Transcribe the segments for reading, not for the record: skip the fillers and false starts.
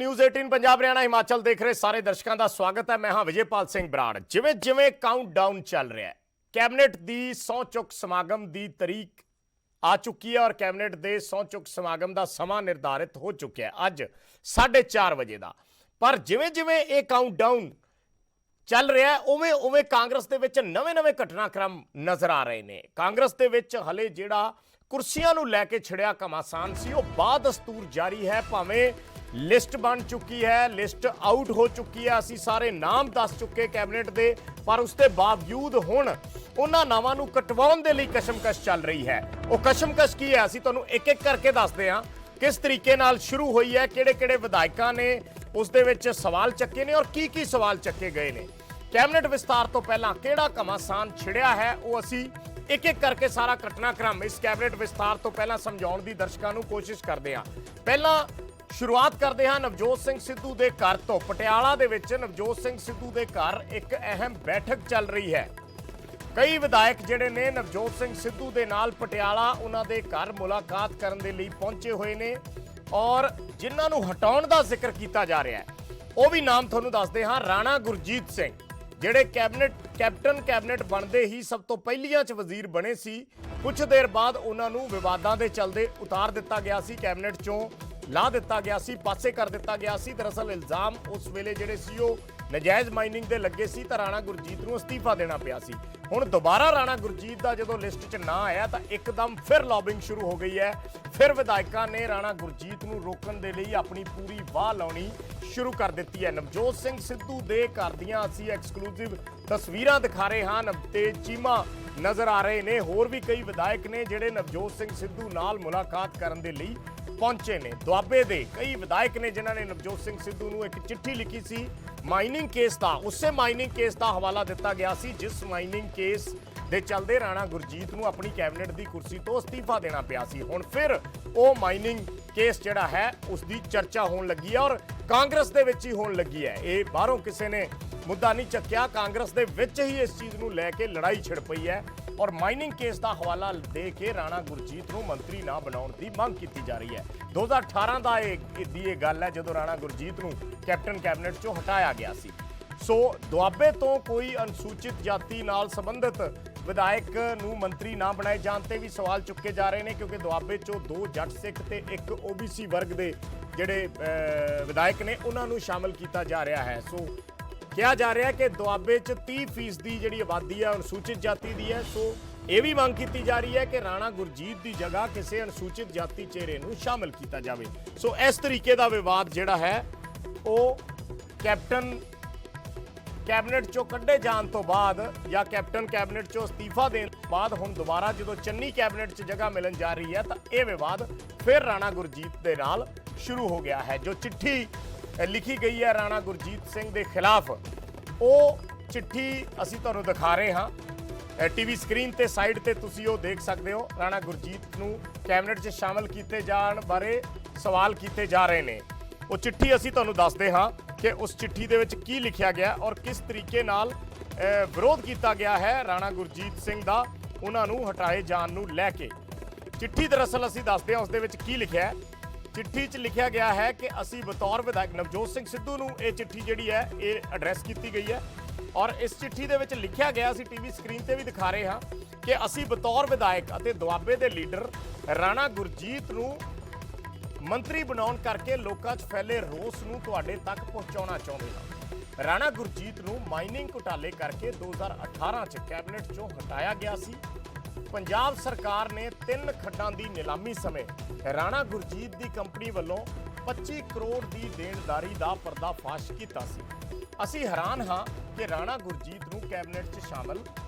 News 18 Punjab Haryana Himachal देख रहे सारे दर्शकों का स्वागत है। मैं हाँ विजयपाल सिंह बराड़। जिवें जिवें काउंटडाउन चल रहा है, कैबिनेट की सौं चुक समागम की तरीक आ चुकी है और कैबिनेट के सौं चुक समागम का समा निर्धारित हो चुका है अज 4:30 बजे का। पर जिवें जिवें ये काउंटडाउन चल रहा है उवें उवें कांग्रेस के विच नवे नवे घटनाक्रम नज़र आ रहे हैं। कांग्रेस के विच हले जिहड़ा कुर्सियां नूं लैके छिड़िया घमासान सी, वो बादस्तूर जारी है। भावें लिस्ट बन चुकी है, लिस्ट आउट हो चुकी है, असी सारे नाम दस चुके कैबिनेट के, पर उसके बावजूद हुण उन्हां नावां नूं कटवाउण दे लई कशमकश चल रही है। वो कशमकश की है असी तुहानूं एक एक करके दसदे हां। किस तरीके नाल शुरू हुई है, किहड़े-किहड़े विधायकां ने उस दे विच सवाल चक्के ने और की सवाल चक्के गए ने। कैबिनेट विस्तार तो पहलां किहड़ा घमासान छिड़िया है, वो असी एक एक करके सारा घटनाक्रम इस कैबिनेट विस्तार तो पहलां समझाउण दी दर्शकां नूं कोशिश करदे हां। पहलां शुरुआत करते हैं नवजोत सिंह सिद्धू के घर तो। पटियाला दे विच नवजोत सिंह सिद्धू के घर एक अहम बैठक चल रही है। कई विधायक जिहड़े ने नवजोत सिंह सिद्धू के नाल पटियाला उन्हां दे घर मुलाकात करन दे लई पहुंचे हुए ने और जिन्हां नूं हटाउण दा जिक्र किया जा रहा है वो भी नाम तुहानूं दसदे हां। राणा गुरजीत सिंह जिहड़े कैप्टन कैबिनेट बनते ही सब तो पहलियां च वजीर बने सी, कुछ देर बाद उन्हां नूं विवादां दे चलदे उतार दिता गया सी, कैबिनेट चों ला दिता गया सी, पासे कर दिता गया सी। दरअसल इल्जाम उस वेले जिहड़े सी वो नजायज़ माइनिंग दे लगे सी तो राणा गुरजीत नूं अस्तीफा देना पिया सी। हुण दोबारा राणा गुरजीत दा जदों लिस्ट च ना आया तो एकदम फिर लॉबिंग शुरू हो गई है। फिर विधायकों ने राणा गुरजीत नूं रोकण दे लई अपनी पूरी वाह लाउणी शुरू कर दी है। नवजोत सिंह सिद्धू दे घर दियां असीं एक्सक्लूसिव तस्वीरां दिखा रहे हां ते चीमा नज़र आ रहे ने। होर भी कई विधायक ने जिहड़े नवजोत सिंह सिद्धू नाल मुलाकात करन दे लई पहुंचे ने। दुआबे दे कई विधायक ने जिन्होंने नवजोत सिंह सिद्धू नूं एक चिट्ठी लिखी सी माइनिंग केस का। उससे माइनिंग केस का हवाला दिता गया सी जिस माइनिंग केस दे चलदे राणा गुरजीत नूं अपनी कैबिनेट की कुर्सी तो अस्तीफा देना पिया सी। हुण फिर वो माइनिंग केस जिहड़ा है उसकी चर्चा होण लगी है और कांग्रेस दे विच ही होण लगी है। ये बाहरों किसी ने मुद्दा नहीं चक्या, कांग्रेस दे विच ही इस चीज़ नूं लैके लड़ाई छिड़ पई है और माइनिंग केस का हवाला दे के राणा गुरजीत नूं मंत्री ना बनाउण दी मंग की जा रही है। 2018 का ये गल है जदों राणा गुरजीत नूं कैप्टन कैबिनेट चों हटाया गया सी। सो दुआबे तो कोई अनुसूचित जाति नाल संबंधित विधायक नूं मंत्री ना बनाए जाण ते भी सवाल चुके जा रहे हैं, क्योंकि दुआबे चों 2 जट सिख ते एक ओबीसी वर्ग के जिहड़े विधायक ने उन्हां नूं शामिल किया जा रहा है। सो कहा जा रहा है कि दुआबे च 30% जिहड़ी आबादी है अनुसूचित जाति की है। सो ये भी मांग की जा रही है कि राणा गुरजीत की जगह किसी अनुसूचित जाति चेहरे नूं शामिल किया जाए। सो इस तरीके का विवाद जिहड़ा है वो कैबिनेट चों कड्ढे जाण तो बाद या कैप्टन कैबिनेट चों अस्तीफा देने तो बाद हुण दोबारा जो चन्नी कैबिनेट च जगह मिलन जा रही है तो यह विवाद फिर राणा गुरजीत के नाल शुरू हो गया है। जो चिट्ठी लिखी गई है राणा गुरजीत सिंह के खिलाफ, वो चिट्ठी असी तुहानूं दिखा रहे हाँ। टीवी स्क्रीन ते साइड ते तुसीं वो देख सकते हो। राणा गुरजीत नूं कैबिनेट च शामिल किए जाण बारे सवाल किए जा रहे हैं। वो चिट्ठी असी तुहानूं दसदे हाँ कि उस चिट्ठी दे विच की लिखिया गया और किस तरीके नाल विरोध किया गया है राणा गुरजीत सिंह दा उन्हां नूं हटाए जाण नूं लैके। चिट्ठी दरअसल असी दसदे हां उस दे विच की लिखिया है। चिट्ठी च लिखिया गया है कि असी बतौर विधायक नवजोत सिंह सिद्धू नूं ये चिट्ठी जिहड़ी है ये एड्रैस की गई है और इस चिट्ठी दे विच लिखिया गया असी टीवी स्क्रीन ते भी दिखा रहे हाँ कि असी बतौर विधायक अते दुआबे दे लीडर राणा गुरजीत नूं मंत्री बनाउण करके लोकां 'च फैले रोस नूं तुहाडे तक पहुंचाउणा चाहुंदे हां। राणा गुरजीत नूं माइनिंग घोटाले करके 2018 च कैबिनेट चों हटाया गया सी। पंजाब सरकार ने 3 खड्डां दी नीलामी समय राणा गुरजीत दी कंपनी वालों 25 करोड़ की देणदारी का पर्दाफाश किया सी। असी हैरान हाँ कि राणा गुरजीत नूं कैबिनेट च शामिल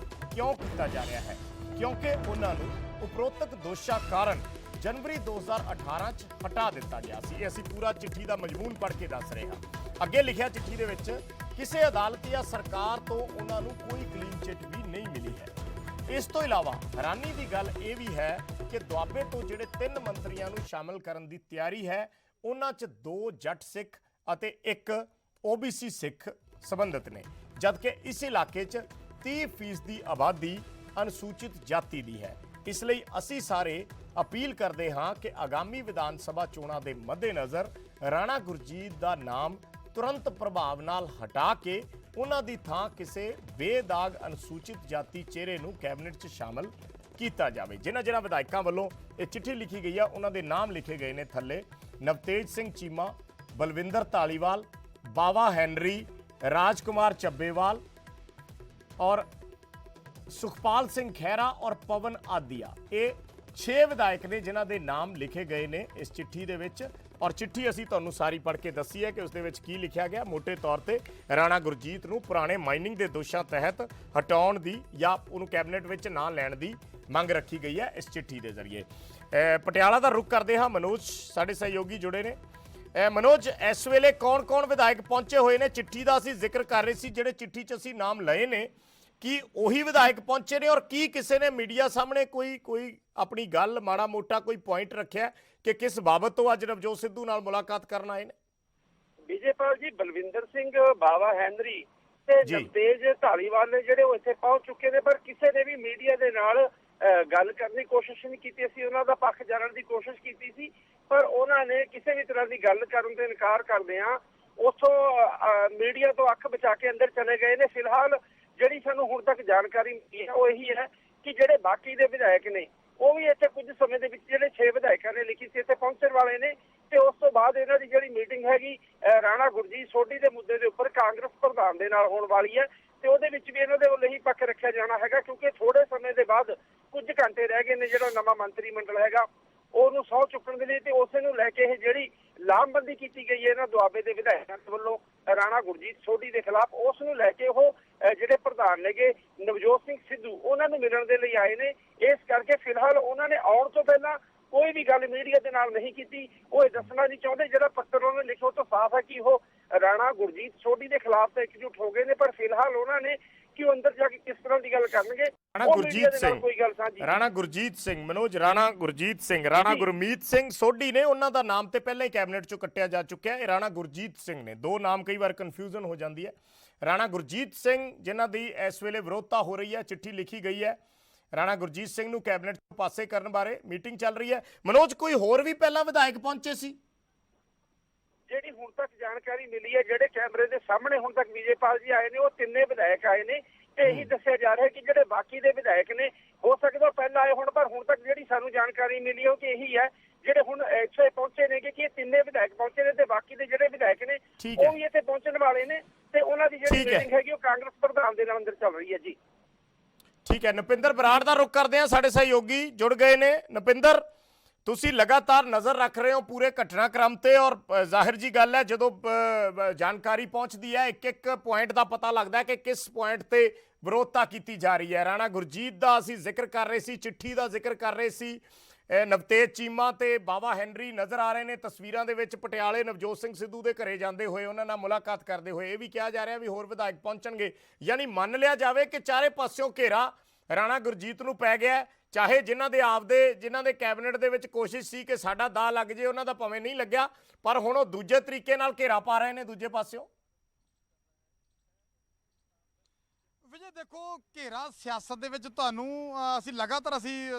क्यों किया जा रहा है, क्योंकि उन्होंने उपरोक्त दोषां कारण जनवरी 2018 च हटा दिता गया सी। असी पूरा चिट्ठी का मजमून पढ़ के दस रहे हाँ। अगे लिखिया चिट्ठी दे विच किसी अदालत या सरकार तो उन्होंने कोई क्लीन चिट भी नहीं मिली है। इस तो इलावा हैरानी की गल ये भी है कि दुआबे तो जिहड़े 3 मंत्रियों नूं शामिल करने की तैयारी है उन्हां च 2 जट सिख अते 1 ओबीसी सिख संबंधित ने, जबकि इस इलाके च 30% आबादी अनुसूचित जाति की है। इसलिए असी सारे अपील करते हाँ कि आगामी विधान सभा चोणां के मद्देनज़र ਰਾਣਾ ਗੁਰਜੀਤ ਦਾ ਨਾਮ ਤੁਰੰਤ ਪ੍ਰਭਾਵ ਨਾਲ ਹਟਾ ਕੇ ਉਹਨਾਂ ਦੀ ਥਾਂ ਕਿਸੇ ਬੇਦਾਗ ਅਨੁਸੂਚਿਤ ਜਾਤੀ ਚਿਹਰੇ ਨੂੰ ਕੈਬਨਿਟ 'ਚ ਸ਼ਾਮਲ ਕੀਤਾ ਜਾਵੇ। ਜਿਨ੍ਹਾਂ ਵਿਧਾਇਕਾਂ ਵੱਲੋਂ ਇਹ ਚਿੱਠੀ ਲਿਖੀ ਗਈ ਆ ਉਹਨਾਂ ਦੇ ਨਾਮ ਲਿਖੇ ਗਏ ਨੇ ਥੱਲੇ ਨਵਤੇਜ ਸਿੰਘ ਚੀਮਾ, ਬਲਵਿੰਦਰ ਧਾਲੀਵਾਲ, ਬਾਵਾ ਹੈਨਰੀ, राजकुमार ਚੱਬੇਵਾਲ और सुखपाल सिंह खैरा और पवन आदिया। ये 6 विधायक ने जिन्हां दे नाम लिखे गए ने इस चिट्ठी दे विच और चिट्ठी असीं तुहानूं सारी पढ़ के दसी है कि उस दे विच की लिखिया गया। मोटे तौर ते राणा गुरजीत नूं पुराने माइनिंग दे दोषां तहत हटाउण दी या उहनूं कैबिनेट विच ना लैण दी मंग रखी गई है इस चिट्ठी के जरिए। पटियाला का रुख करते हाँ, मनोज साडे सहयोगी जुड़े ने। मनोज, इस वेले कौन कौन विधायक पहुंचे हुए ने? चिट्ठी का असीं जिक्र कर रहे सी, जिहड़े चिट्ठी च असीं नाम लए ने, कि ਉਹੀ विधायक पहुंचे ने और की किसी ने मीडिया सामने कोई अपनी गल माड़ा मोटा कोई पॉइंट रखिया कि किस बाबत तो अज नवजोत सिद्धू नाल मुलाकात करन आए ने? विजयपाल जी, बलविंदर सिंह, बावा हैनरी ते नवतेज धालीवाल ने ਜਿਹੜੇ ਇੱਥੇ ਪਹੁੰਚ ਚੁੱਕੇ ਨੇ, ਪਰ ਕਿਸੇ ਨੇ ਵੀ ਮੀਡੀਆ ਦੇ ਨਾਲ ਗੱਲ ਕਰਨ ਦੀ ਕੋਸ਼ਿਸ਼ ਨਹੀਂ ਕੀਤੀ। ਅਸੀਂ ਉਹਨਾਂ ਦਾ ਪੱਖ ਜਾਣਨ ਦੀ ਕੋਸ਼ਿਸ਼ ਕੀਤੀ ਸੀ, ਪਰ ਉਹਨਾਂ ਨੇ ਕਿਸੇ ਵੀ ਤਰ੍ਹਾਂ ਦੀ ਗੱਲ ਕਰਨ ਤੋਂ ਇਨਕਾਰ ਕਰਦੇ ਆ ਉਥੋਂ ਮੀਡੀਆ ਤੋਂ ਅੱਖ ਬਚਾ ਕੇ ਅੰਦਰ ਚਲੇ ਗਏ ਨੇ। ਫਿਲਹਾਲ ਜਿਹੜੀ ਸਾਨੂੰ ਹੁਣ ਤੱਕ ਜਾਣਕਾਰੀ ਮਿਲੀ ਹੈ ਉਹ ਇਹੀ ਹੈ ਕਿ ਜਿਹੜੇ ਬਾਕੀ ਦੇ ਵਿਧਾਇਕ ਨੇ ਉਹ ਵੀ ਇੱਥੇ ਕੁਝ ਸਮੇਂ ਦੇ ਵਿੱਚ ਜਿਹੜੇ 6 ਵਿਧਾਇਕਾਂ ਨੇ ਲਿਖੀ ਸੀ ਇੱਥੇ ਪਹੁੰਚਣ ਵਾਲੇ ਨੇ, ਤੇ ਉਸ ਤੋਂ ਬਾਅਦ ਇਹਨਾਂ ਦੀ ਜਿਹੜੀ ਮੀਟਿੰਗ ਹੈਗੀ ਰਾਣਾ ਗੁਰਜੀਤ ਸੋਢੀ ਦੇ ਮੁੱਦੇ ਦੇ ਉੱਪਰ ਕਾਂਗਰਸ ਪ੍ਰਧਾਨ ਦੇ ਨਾਲ ਹੋਣ ਵਾਲੀ ਹੈ, ਤੇ ਉਹਦੇ ਵਿੱਚ ਵੀ ਇਹਨਾਂ ਦੇ ਵੱਲੋਂ ਹੀ ਪੱਖ ਰੱਖਿਆ ਜਾਣਾ ਹੈਗਾ, ਕਿਉਂਕਿ ਥੋੜੇ ਸਮੇਂ ਦੇ ਬਾਅਦ ਕੁਝ ਘੰਟੇ ਰਹਿ ਗਏ ਨੇ ਜਿਹੜਾ ਨਵਾਂ ਮੰਤਰੀ ਮੰਡਲ ਹੈਗਾ ਉਹਨੂੰ ਸਹੁੰ ਚੁੱਕਣ ਦੇ ਲਈ, ਤੇ ਉਸੇ ਨੂੰ ਲੈ ਕੇ ਇਹ ਜਿਹੜੀ ਲਾਮਬੰਦੀ ਕੀਤੀ ਗਈ ਹੈ ਇਹਨਾਂ ਦੁਆਬੇ ਦੇ ਵਿਧਾਇਕਾਂ ਵੱਲੋਂ ਰਾਣਾ ਗੁਰਜੀਤ ਸੋਢੀ ਦੇ ਖਿਲਾਫ, ਉਸ ਨੂੰ ਲੈ ਕੇ ਉਹ ਜਿਹੜੇ ਪ੍ਰਧਾਨ ਨੇਗੇ ਨਵਜੋਤ ਸਿੰਘ ਸਿੱਧੂ ਉਹਨਾਂ ਨੂੰ ਮਿਲਣ ਦੇ ਲਈ ਆਏ ਨੇ। ਇਸ ਕਰਕੇ ਫਿਲਹਾਲ ਉਹਨਾਂ ਨੇ ਆਉਣ ਤੋਂ ਪਹਿਲਾਂ ਕੋਈ ਵੀ ਗੱਲ ਮੀਡੀਆ ਦੇ ਨਾਲ ਨਹੀਂ ਕੀਤੀ। ਉਹ ਇਹ ਦੱਸਣਾ ਨਹੀਂ ਚਾਹੁੰਦੇ। ਜਿਹੜਾ ਪੱਤਰ ਉਹਨਾਂ ਨੇ ਲਿਖਿਆ ਉਹ ਤੋਂ ਸਾਫ਼ ਹੈ ਕਿ ਉਹ ਰਾਣਾ ਗੁਰਜੀਤ ਸੋਢੀ ਦੇ ਖਿਲਾਫ ਤਾਂ ਇਕਜੁੱਟ ਹੋ ਗਏ ਨੇ, ਪਰ ਫਿਲਹਾਲ ਉਹਨਾਂ ਨੇ ਕਿ ਉਹ ਅੰਦਰ ਜਾ ਕੇ ਕਿਸ ਤਰ੍ਹਾਂ ਦੀ ਗੱਲ ਕਰਨਗੇ ਰਾਣਾ ਗੁਰਜੀਤ ਸਿੰਘ मनोज, ਰਾਣਾ ਗੁਰਜੀਤ ਸਿੰਘ, ਰਾਣਾ ਗੁਰਮੀਤ ਸਿੰਘ ਸੋਢੀ ਨੇ ਉਹਨਾਂ ਦਾ ਨਾਮ ਤੇ ਪਹਿਲਾਂ ਹੀ ਕੈਬਨਿਟ ਚੋਂ ਕੱਟਿਆ ਜਾ ਚੁੱਕਿਆ। ਇਹ ਰਾਣਾ ਗੁਰਜੀਤ ਸਿੰਘ ਨੇ। ਦੋ ਨਾਮ ਕਈ ਵਾਰ ਕਨਫਿਊਜ਼ਨ ਹੋ ਜਾਂਦੀ ਹੈ। ਰਾਣਾ ਗੁਰਜੀਤ ਸਿੰਘ ਜਿਨ੍ਹਾਂ ਦੀ ਇਸ ਵੇਲੇ ਵਿਰੋਧਤਾ ਹੋ ਰਹੀ ਹੈ, ਚਿੱਠੀ ਲਿਖੀ ਗਈ ਹੈ ਰਾਣਾ ਗੁਰਜੀਤ ਸਿੰਘ ਨੂੰ ਕੈਬਨਿਟ ਤੋਂ ਪਾਸੇ ਕਰਨ ਬਾਰੇ ਮੀਟਿੰਗ ਚੱਲ ਰਹੀ ਹੈ। मनोज, ਕੋਈ ਹੋਰ ਵੀ ਪਹਿਲਾਂ ਵਿਧਾਇਕ ਪਹੁੰਚੇ ਸੀ? ਜਿਹੜੀ ਹੁਣ ਤੱਕ ਜਾਣਕਾਰੀ ਮਿਲੀ ਹੈ, ਜਿਹੜੇ ਕੈਮਰੇ ਦੇ ਸਾਹਮਣੇ ਹੁਣ ਤੱਕ ਵਿਜੇਪਾਲ ਜੀ ਆਏ ਨੇ, ਉਹ ਤਿੰਨੇ ਵਿਧਾਇਕ ਆਏ ਨੇ, ਤੇ ਇਹੀ ਦੱਸਿਆ ਜਾ ਰਿਹਾ ਕਿ ਜਿਹੜੇ ਬਾਕੀ ਦੇ ਵਿਧਾਇਕ ਨੇ ਹੋ ਸਕਦਾ ਪਹਿਲਾਂ ਆਏ ਹੁਣ, ਪਰ ਹੁਣ ਤੱਕ ਜਿਹੜੀ ਸਾਨੂੰ ਜਾਣਕਾਰੀ ਮਿਲੀ ਹੈ ਉਹ ਕਿ ਇਹੀ ਹੈ ਜਿਹੜੇ ਹੁਣ ਇੱਥੇ ਪਹੁੰਚੇ ਨੇ ਕਿ ਇਹ ਤਿੰਨੇ ਵਿਧਾਇਕ ਪਹੁੰਚੇ ਨੇ, ਤੇ ਬਾਕੀ ਦੇ ਜਿਹੜੇ ਵਿਧਾਇਕ ਨੇ ਉਹ ਵੀ ਇੱਥੇ ਪਹੁੰਚਣ ਵਾਲੇ ਨੇ, ਤੇ ਉਹਨਾਂ ਦੀ ਜਿਹੜੀ ਮੀਟਿੰਗ ਹੈਗੀ ਉਹ ਕਾਂਗਰਸ ਪ੍ਰਧਾਨ ਦੇ ਨਾਲ ਅੰਦਰ ਚੱਲ ਰਹੀ ਹੈ। ਜੀ ਠੀਕ ਹੈ, ਨੁਪਿੰਦਰ ਬਰਾੜ ਦਾ ਰੁਖ ਕਰਦੇ ਆ, ਸਾਡੇ ਸਹਿਯੋਗੀ ਜੁੜ ਗਏ ਨੇ। ਨੁਪਿੰਦਰ, ਤੁਸੀਂ ਲਗਾਤਾਰ ਨਜ਼ਰ ਰੱਖ ਰਹੇ ਹੋ ਪੂਰੇ ਘਟਨਾਕ੍ਰਮ ਤੇ, ਔਰ ਜ਼ਾਹਿਰ ਜੀ ਗੱਲ ਹੈ ਜਦੋਂ ਜਾਣਕਾਰੀ ਪਹੁੰਚਦੀ ਹੈ ਇੱਕ ਇੱਕ ਪੁਆਇੰਟ ਦਾ ਪਤਾ ਲੱਗਦਾ ਹੈ ਕਿ ਕਿਸ ਪੁਆਇੰਟ ਤੇ ਵਿਰੋਧਤਾ ਕੀਤੀ ਜਾ ਰਹੀ ਹੈ। ਰਾਣਾ ਗੁਰਜੀਤ ਦਾ ਅਸੀਂ ਜ਼ਿਕਰ ਕਰ ਰਹੇ ਸੀ, ਚਿੱਠੀ ਦਾ ਜ਼ਿਕਰ ਕਰ ਰਹੇ ਸੀ, ਨਵਤੇਜ ਚੀਮਾ ਤੇ ਬਾਵਾ ਹੈਨਰੀ ਨਜ਼ਰ ਆ ਰਹੇ ਨੇ ਤਸਵੀਰਾਂ ਦੇ ਵਿੱਚ ਪਟਿਆਲੇ ਨਵਜੋਤ ਸਿੰਘ ਸਿੱਧੂ ਦੇ ਘਰੇ ਜਾਂਦੇ ਹੋਏ, ਉਹਨਾਂ ਨਾਲ ਮੁਲਾਕਾਤ ਕਰਦੇ ਹੋਏ। ਇਹ ਵੀ ਕਿਹਾ ਜਾ ਰਿਹਾ ਵੀ ਹੋਰ ਵਿਧਾਇਕ ਪਹੁੰਚਣਗੇ, ਯਾਨੀ ਮੰਨ ਲਿਆ ਜਾਵੇ ਕਿ ਚਾਰੇ ਪਾਸਿਓਂ ਘੇਰਾ ਰਾਣਾ ਗੁਰਜੀਤ ਨੂੰ ਪੈ ਗਿਆ। ਚਾਹੇ ਜਿਨ੍ਹਾਂ ਦੇ ਕੈਬਨਿਟ ਦੇ ਵਿੱਚ ਕੋਸ਼ਿਸ਼ ਸੀ ਕਿ ਸਾਡਾ ਦਾ ਲੱਗ ਜੇ, ਉਹਨਾਂ ਦਾ ਭਾਵੇਂ ਨਹੀਂ ਲੱਗਿਆ, ਪਰ ਹੁਣ ਉਹ ਦੂਜੇ ਤਰੀਕੇ ਨਾਲ ਘੇਰਾ ਪਾ ਰਹੇ ਨੇ ਦੂਜੇ ਪਾਸਿਓਂ। ਵਿਜੇ ਦੇਖੋ, ਘੇਰਾ ਸਿਆਸਤ ਦੇ ਵਿੱਚ ਤੁਹਾਨੂੰ ਅਸੀਂ ਲਗਾਤਾਰ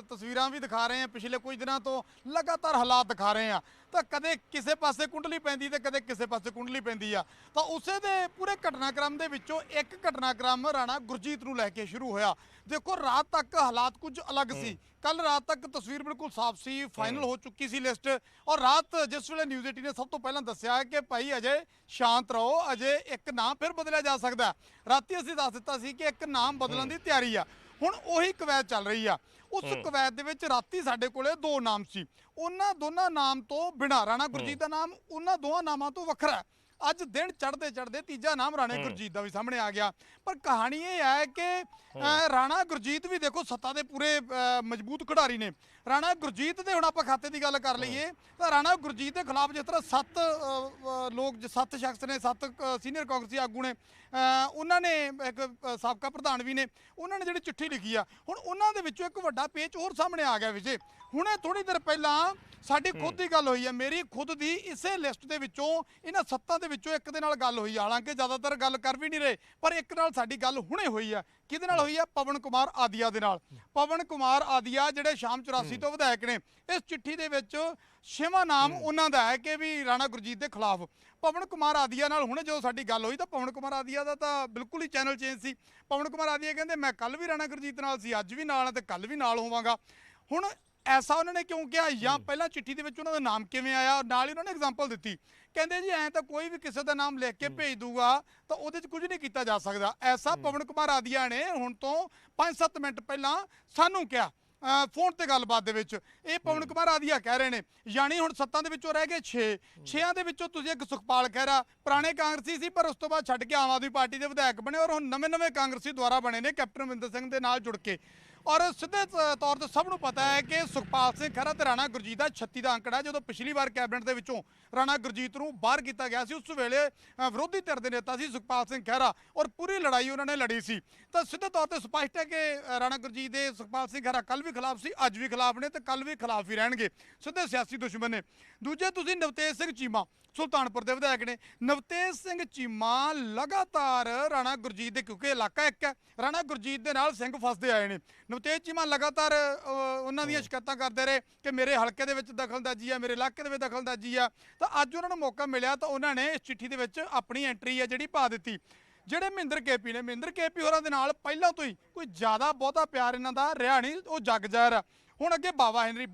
ਤਸਵੀਰਾਂ ਵੀ ਦਿਖਾ ਰਹੇ ਹਾਂ, ਪਿਛਲੇ ਕੁਝ ਦਿਨਾਂ ਤੋਂ ਲਗਾਤਾਰ ਹਾਲਾਤ ਦਿਖਾ ਰਹੇ ਹਾਂ, ਤਾਂ ਕਦੇ ਕਿਸੇ ਪਾਸੇ ਕੁੰਡਲੀ ਪੈਂਦੀ ਤੇ ਕਦੇ ਕਿਸੇ ਪਾਸੇ ਕੁੰਡਲੀ ਪੈਂਦੀ ਆ। ਤਾਂ ਉਸੇ ਦੇ ਪੂਰੇ ਘਟਨਾਕ੍ਰਮ ਦੇ ਵਿੱਚੋਂ ਇੱਕ ਘਟਨਾਕ੍ਰਮ ਰਾਣਾ ਗੁਰਜੀਤ ਨੂੰ ਲੈ ਕੇ ਸ਼ੁਰੂ ਹੋਇਆ। ਦੇਖੋ, ਰਾਤ ਤੱਕ ਹਾਲਾਤ ਕੁਝ ਅਲੱਗ ਸੀ। ਕੱਲ ਰਾਤ ਤੱਕ ਤਸਵੀਰ ਬਿਲਕੁਲ ਸਾਫ਼ ਸੀ, ਫਾਈਨਲ ਹੋ ਚੁੱਕੀ ਸੀ ਲਿਸਟ, ਔਰ ਰਾਤ ਜਿਸ ਵੇਲੇ ਨਿਊਜ਼ 18 ਨੇ ਸਭ ਤੋਂ ਪਹਿਲਾਂ ਦੱਸਿਆ ਕਿ ਭਾਈ ਅਜੇ ਸ਼ਾਂਤ ਰਹੋ, ਅਜੇ ਇੱਕ ਨਾਮ ਫਿਰ ਬਦਲਿਆ ਜਾ ਸਕਦਾ। ਰਾਤੀ ਅਸੀਂ ਦੱਸ ਦਿੱਤਾ ਸੀ ਕਿ ਇੱਕ ਨਾਮ ਬਦਲਣ ਦੀ ਤਿਆਰੀ ਆ। ਹੁਣ ਉਹੀ ਕਵਾਇਦ ਚੱਲ ਰਹੀ ਆ। ਉਸ ਕਵਾਇਦ ਦੇ ਵਿੱਚ ਰਾਤੀ ਸਾਡੇ ਕੋਲੇ 2 ਨਾਮ ਸੀ। ਉਹਨਾਂ ਦੋਨਾਂ ਨਾਮ ਤੋਂ ਬਿਨਾਂ ਰਾਣਾ ਗੁਰਜੀਤ ਦਾ ਨਾਮ ਉਹਨਾਂ ਦੋਹਾਂ ਨਾਮਾਂ ਤੋਂ ਵੱਖਰਾ। ਅੱਜ ਦਿਨ ਚੜ੍ਹਦੇ ਤੀਜਾ ਨਾਮ ਰਾਣਾ ਗੁਰਜੀਤ ਦਾ ਵੀ ਸਾਹਮਣੇ ਆ ਗਿਆ। ਪਰ ਕਹਾਣੀ ਇਹ ਹੈ ਕਿ ਰਾਣਾ ਗੁਰਜੀਤ ਵੀ ਦੇਖੋ ਸੱਤਾ ਦੇ ਪੂਰੇ ਮਜ਼ਬੂਤ ਖਿਡਾਰੀ ਨੇ। ਰਾਣਾ ਗੁਰਜੀਤ ਦੇ ਹੁਣ ਆਪਾਂ ਖਾਤੇ ਦੀ ਗੱਲ ਕਰ ਲਈਏ ਤਾਂ ਰਾਣਾ ਗੁਰਜੀਤ ਦੇ ਖਿਲਾਫ ਜਿਸ ਤਰ੍ਹਾਂ 7 ਸ਼ਖਸ ਨੇ, 7 ਸੀਨੀਅਰ ਕਾਂਗਰਸੀ ਆਗੂ ਨੇ, ਉਹਨਾਂ ਨੇ ਇੱਕ ਸਾਬਕਾ ਪ੍ਰਧਾਨ ਵੀ ਨੇ, ਉਹਨਾਂ ਨੇ ਜਿਹੜੀ ਚਿੱਠੀ ਲਿਖੀ ਆ, ਹੁਣ ਉਹਨਾਂ ਦੇ ਵਿੱਚੋਂ ਇੱਕ ਵੱਡਾ ਪੇਚ ਹੋਰ ਸਾਹਮਣੇ ਆ ਗਿਆ। ਵਿਜੇ, ਹੁਣੇ ਥੋੜ੍ਹੀ ਦੇਰ ਪਹਿਲਾਂ ਸਾਡੀ ਖੁਦ ਦੀ ਗੱਲ ਹੋਈ ਹੈ, ਮੇਰੀ ਖੁਦ ਦੀ ਇਸੇ ਲਿਸਟ ਦੇ ਵਿੱਚੋਂ ਇਹਨਾਂ 7 ਦੇ ਵਿੱਚੋਂ ਇੱਕ ਦੇ ਨਾਲ ਗੱਲ ਹੋਈ, ਹਾਲਾਂਕਿ ਜ਼ਿਆਦਾਤਰ ਗੱਲ ਕਰ ਵੀ ਨਹੀਂ ਰਹੇ, ਪਰ ਇੱਕ ਨਾਲ ਸਾਡੀ ਗੱਲ ਹੁਣੇ ਹੋਈ ਹੈ। ਕਿਹਦੇ ਨਾਲ ਹੋਈ ਹੈ? ਪਵਨ ਕੁਮਾਰ ਆਦੀਆ ਦੇ ਨਾਲ। ਪਵਨ ਕੁਮਾਰ ਆਦੀਆ ਜਿਹੜੇ ਸ਼ਾਮ 84 ਤੋਂ ਵਿਧਾਇਕ ਨੇ, ਇਸ ਚਿੱਠੀ ਦੇ ਵਿੱਚ 6ਵਾਂ ਨਾਮ ਉਹਨਾਂ ਦਾ ਹੈ ਕਿ ਵੀ ਰਾਣਾ ਗੁਰਜੀਤ ਦੇ ਖਿਲਾਫ। ਪਵਨ ਕੁਮਾਰ ਆਦੀਆ ਨਾਲ ਹੁਣੇ ਜਦੋਂ ਸਾਡੀ ਗੱਲ ਹੋਈ ਤਾਂ ਪਵਨ ਕੁਮਾਰ ਆਦੀਆ ਦਾ ਤਾਂ ਬਿਲਕੁਲ ਹੀ ਚੈਨਲ ਚੇਂਜ ਸੀ। ਪਵਨ ਕੁਮਾਰ ਆਦੀਆ ਕਹਿੰਦੇ ਮੈਂ ਕੱਲ ਵੀ ਰਾਣਾ ਗੁਰਜੀਤ ਨਾਲ ਸੀ, ਅੱਜ ਵੀ ਨਾਲ ਹਾਂ ਤੇ ਕੱਲ ਵੀ ਨਾਲ ਹੋਵਾਂਗਾ। ਹੁਣ ਐਸਾ ਉਹਨਾਂ ਨੇ ਕਿਉਂ ਕਿਹਾ, ਜਾਂ ਪਹਿਲਾਂ ਚਿੱਠੀ ਦੇ ਵਿੱਚ ਉਹਨਾਂ ਦਾ ਨਾਮ ਕਿਵੇਂ ਆਇਆ? ਨਾਲ ਹੀ ਉਹਨਾਂ ਨੇ ਐਗਜ਼ਾਮਪਲ ਦਿੱਤੀ, ਕਹਿੰਦੇ ਜੀ ਐਂ ਤਾਂ ਕੋਈ ਵੀ ਕਿਸੇ ਦਾ ਨਾਮ ਲਿਖ ਕੇ ਭੇਜ ਦੂਗਾ ਤਾਂ ਉਹਦੇ 'ਚ ਕੁਝ ਨਹੀਂ ਕੀਤਾ ਜਾ ਸਕਦਾ। ਐਸਾ ਪਵਨ ਕੁਮਾਰ ਆਦੀਆ ਨੇ ਹੁਣ ਤੋਂ 5-7 ਮਿੰਟ ਪਹਿਲਾਂ ਸਾਨੂੰ ਕਿਹਾ ਫੋਨ ਤੇ ਗੱਲਬਾਤ ਦੇ ਵਿੱਚ। ਇਹ ਪਵਨ ਕੁਮਾਰ ਆਦੀਆ ਕਹਿ ਰਹੇ ਨੇ, ਯਾਨੀ ਹੁਣ 7 ਦੇ ਵਿੱਚੋਂ ਰਹਿ ਗਏ 6 ਦੇ ਵਿੱਚੋਂ ਤੁਸੀਂ ਇੱਕ ਸੁਖਪਾਲ ਖਹਿਰਾ ਪੁਰਾਣੇ ਕਾਂਗਰਸੀ ਸੀ, ਪਰ ਉਸ ਤੋਂ ਬਾਅਦ ਛੱਡ ਕੇ ਆਮ ਆਦਮੀ ਪਾਰਟੀ ਦੇ ਵਿਧਾਇਕ ਬਣੇ, ਔਰ ਹੁਣ ਨਵੇਂ ਕਾਂਗਰਸੀ ਦੁਆਰਾ ਬਣੇ ਨੇ ਕੈਪਟਨ ਅਮਰਿੰਦਰ ਸਿੰਘ ਦੇ ਨਾਲ ਜੁੜ ਕੇ। ਔਰ ਸਿੱਧੇ ਤੌਰ ਤੇ ਸਭ ਨੂੰ ਪਤਾ ਹੈ ਕਿ ਸੁਖਪਾਲ ਸਿੰਘ ਖਹਿਰਾ ਤੇ ਰਾਣਾ ਗੁਰਜੀਤ ਦਾ 36 ਦਾ ਅੰਕੜਾ। ਜਦੋਂ ਪਿਛਲੀ ਵਾਰ ਕੈਬਨਿਟ ਦੇ ਵਿੱਚੋਂ ਰਾਣਾ ਗੁਰਜੀਤ ਨੂੰ ਬਾਹਰ ਕੀਤਾ ਗਿਆ ਸੀ, ਉਸ ਵੇਲੇ ਵਿਰੋਧੀ ਧਿਰ ਦੇ ਨੇਤਾ ਸੀ ਸੁਖਪਾਲ ਸਿੰਘ ਖਹਿਰਾ, ਔਰ ਪੂਰੀ ਲੜਾਈ ਉਹਨਾਂ ਨੇ ਲੜੀ ਸੀ। ਤਾਂ ਸਿੱਧੇ ਤੌਰ ਤੇ ਸਪਸ਼ਟ ਹੈ ਕਿ ਰਾਣਾ ਗੁਰਜੀਤ ਦੇ ਸੁਖਪਾਲ ਸਿੰਘ ਖਹਿਰਾ ਕੱਲ ਵੀ ਖਿਲਾਫ ਸੀ, ਅੱਜ ਵੀ ਖਿਲਾਫ ਨੇ ਤੇ ਕੱਲ ਵੀ ਖਿਲਾਫ ਹੀ ਰਹਿਣਗੇ। ਸਿੱਧੇ ਸਿਆਸੀ ਦੁਸ਼ਮਣ ਨੇ। ਦੂਜੇ ਤੁਸੀਂ ਨਵਤੇਜ ਸਿੰਘ ਚੀਮਾ ਸੁਲਤਾਨਪੁਰ ਦੇ ਵਿਧਾਇਕ ਨੇ। ਨਵਤੇਜ ਸਿੰਘ ਚੀਮਾ ਲਗਾਤਾਰ ਰਾਣਾ ਗੁਰਜੀਤ ਦੇ, ਕਿਉਂਕਿ ਇਲਾਕਾ ਇੱਕ ਹੈ, ਰਾਣਾ ਗੁਰਜੀਤ ਦੇ ਨਾਲ ਸਿੰਘ ਫਸਦੇ ਆਏ ਨੇ। ਨਵਤੇਜ ਚੀਮਾ ਲਗਾਤਾਰ ਉਹਨਾਂ ਦੀਆਂ ਸ਼ਿਕਾਇਤਾਂ ਕਰਦੇ ਰਹੇ ਕਿ ਮੇਰੇ ਹਲਕੇ ਦੇ ਵਿੱਚ ਦਖਲਅੰਦਾਜ਼ੀ ਆ, ਮੇਰੇ ਇਲਾਕੇ ਦੇ ਵਿੱਚ ਦਖਲਅੰਦਾਜ਼ੀ ਆ। ਤਾਂ ਅੱਜ ਉਹਨਾਂ ਨੂੰ ਮੌਕਾ ਮਿਲਿਆ ਤਾਂ ਉਹਨਾਂ ਨੇ ਇਸ ਚਿੱਠੀ ਦੇ ਵਿੱਚ ਆਪਣੀ ਐਂਟਰੀ ਹੈ ਜਿਹੜੀ ਪਾ ਦਿੱਤੀ। ਜਿਹੜੇ ਮਹਿੰਦਰ ਕੇਪੀ ਨੇ, ਮਹਿੰਦਰ ਕੇਪੀ ਹੋਰਾਂ ਦੇ ਨਾਲ ਪਹਿਲਾਂ ਤੋਂ ਹੀ ਕੋਈ ਜ਼ਿਆਦਾ ਬਹੁਤਾ ਪਿਆਰ ਇਹਨਾਂ ਦਾ ਰਿਹਾ ਨਹੀਂ, ਉਹ ਜੱਗ ਜ਼ਾਹਿਰ ਆ। ਹੁਣ ਅੱਗੇ ਬਾਵਾ